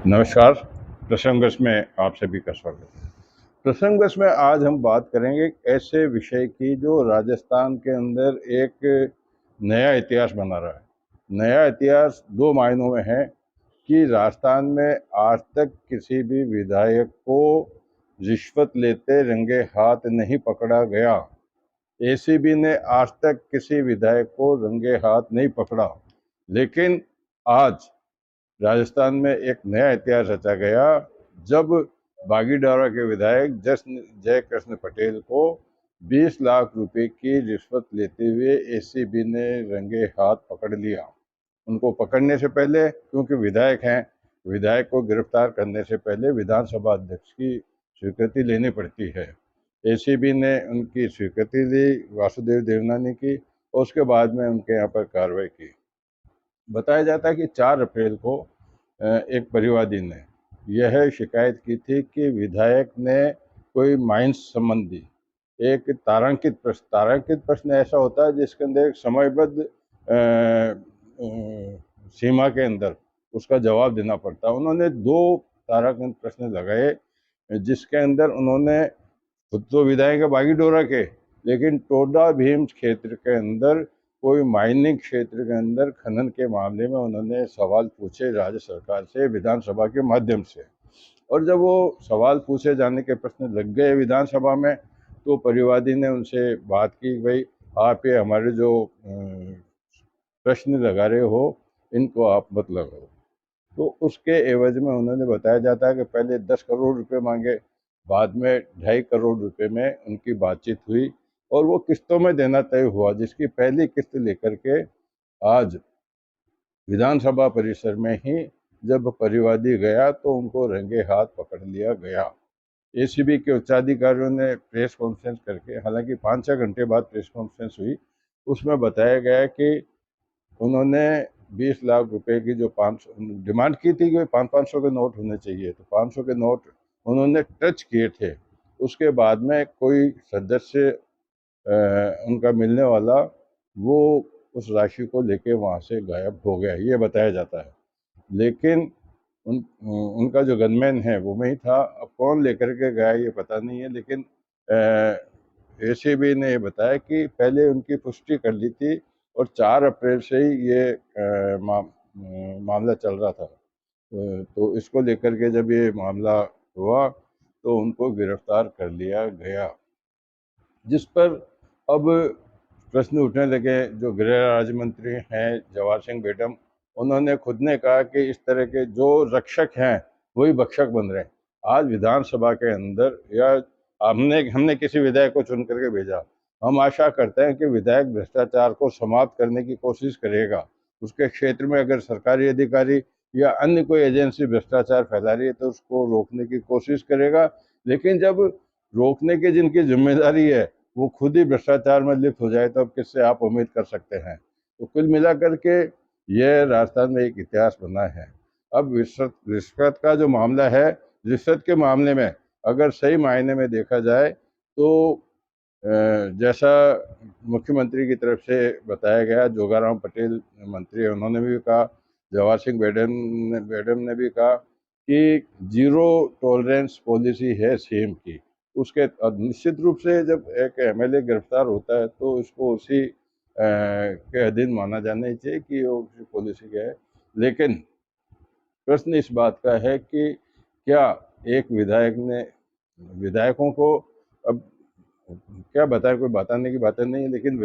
नमस्कार। प्रसंगस में आप सभी का स्वागत है। प्रसंगस में आज हम बात करेंगे एक ऐसे विषय की जो राजस्थान के अंदर एक नया इतिहास बना रहा है। नया इतिहास दो मायनों में है कि राजस्थान में आज तक किसी भी विधायक को रिश्वत लेते रंगे हाथ नहीं पकड़ा गया। एसीबी ने आज तक किसी विधायक को रंगे हाथ नहीं पकड़ा, लेकिन आज राजस्थान में एक नया इतिहास रचा गया जब बागीडोरा के विधायक जय कृष्ण पटेल को 20 लाख रुपए की रिश्वत लेते हुए एसीबी ने रंगे हाथ पकड़ लिया। उनको पकड़ने से पहले, क्योंकि विधायक हैं, विधायक को गिरफ्तार करने से पहले विधानसभा अध्यक्ष की स्वीकृति लेनी पड़ती है। एसीबी ने उनकी स्वीकृति ली, वासुदेव देवनानी की, और उसके बाद में उनके यहाँ पर कार्रवाई की। बताया जाता है कि 4 अप्रैल को एक परिवादी ने यह शिकायत की थी कि विधायक ने कोई माइंस संबंधी एक तारांकित प्रश्न ऐसा होता है जिसके अंदर एक समयबद्ध सीमा के अंदर उसका जवाब देना पड़ता है। उन्होंने 2 तारांकित प्रश्न लगाए जिसके अंदर उन्होंने, खुद तो विधायक है बागीडोरा के, लेकिन टोडा भीम क्षेत्र के अंदर कोई माइनिंग क्षेत्र के अंदर खनन के मामले में उन्होंने सवाल पूछे राज्य सरकार से विधानसभा के माध्यम से। और जब वो सवाल पूछे जाने के प्रश्न लग गए विधानसभा में, तो परिवादी ने उनसे बात की, भाई आप ये हमारे जो प्रश्न लगा रहे हो इनको आप मत लगाओ। तो उसके एवज में उन्होंने, बताया जाता है कि पहले 10 करोड़ रुपए मांगे, बाद में 2.5 करोड़ रुपए में उनकी बातचीत हुई और वो किस्तों में देना तय हुआ, जिसकी पहली किस्त लेकर के आज विधानसभा परिसर में ही जब परिवादी गया तो उनको रंगे हाथ पकड़ लिया गया। एसीबी के उच्चाधिकारियों ने प्रेस कॉन्फ्रेंस करके, हालांकि 5-6 घंटे बाद प्रेस कॉन्फ्रेंस हुई, उसमें बताया गया कि उन्होंने 20 लाख रुपए की जो 500 डिमांड की थी कि 500 के नोट होने चाहिए, तो 500 के नोट उन्होंने टच किए थे। उसके बाद में कोई सदस्य उनका मिलने वाला, वो उस राशि को लेके वहाँ से गायब हो गया, ये बताया जाता है। लेकिन उनका जो गनमैन है वो में ही था। अब कौन लेकर के गया ये पता नहीं है, लेकिन एसीबी ने ये बताया कि पहले उनकी पुष्टि कर ली थी और 4 अप्रैल से ही ये मामला चल रहा था। तो इसको लेकर के जब ये मामला हुआ तो उनको गिरफ्तार कर लिया गया, जिस पर अब प्रश्न उठने लगे। जो गृह राज्य मंत्री हैं जवाहर सिंह बेडम, उन्होंने खुद ने कहा कि इस तरह के जो रक्षक हैं वही भक्षक बन रहे हैं। आज विधानसभा के अंदर, या हमने किसी विधायक को चुन करके भेजा, हम आशा करते हैं कि विधायक भ्रष्टाचार को समाप्त करने की कोशिश करेगा। उसके क्षेत्र में अगर सरकारी अधिकारी या अन्य कोई एजेंसी भ्रष्टाचार फैला रही है तो उसको रोकने की कोशिश करेगा। लेकिन जब रोकने की जिनकी जिम्मेदारी है वो खुद ही भ्रष्टाचार में लिप्त हो जाए तो अब किससे आप उम्मीद कर सकते हैं। तो कुल मिलाकर के यह राजस्थान में एक इतिहास बना है। अब रिश्वत का जो मामला है, रिश्वत के मामले में अगर सही मायने में देखा जाए तो जैसा मुख्यमंत्री की तरफ से बताया गया, जोगाराम पटेल मंत्री है, उन्होंने भी कहा, जवाहर सिंह बेडम ने भी कहा कि जीरो टॉलरेंस पॉलिसी है सीएम की। उसके निश्चित रूप से जब एक एमएलए गिरफ्तार होता है तो उसको उसी के अधीन माना जाना ही चाहिए कि वो उसी पॉलिसी का है। लेकिन प्रश्न इस बात का है कि क्या एक विधायकों को, अब क्या बताएं, कोई बताने की बातें नहीं है, लेकिन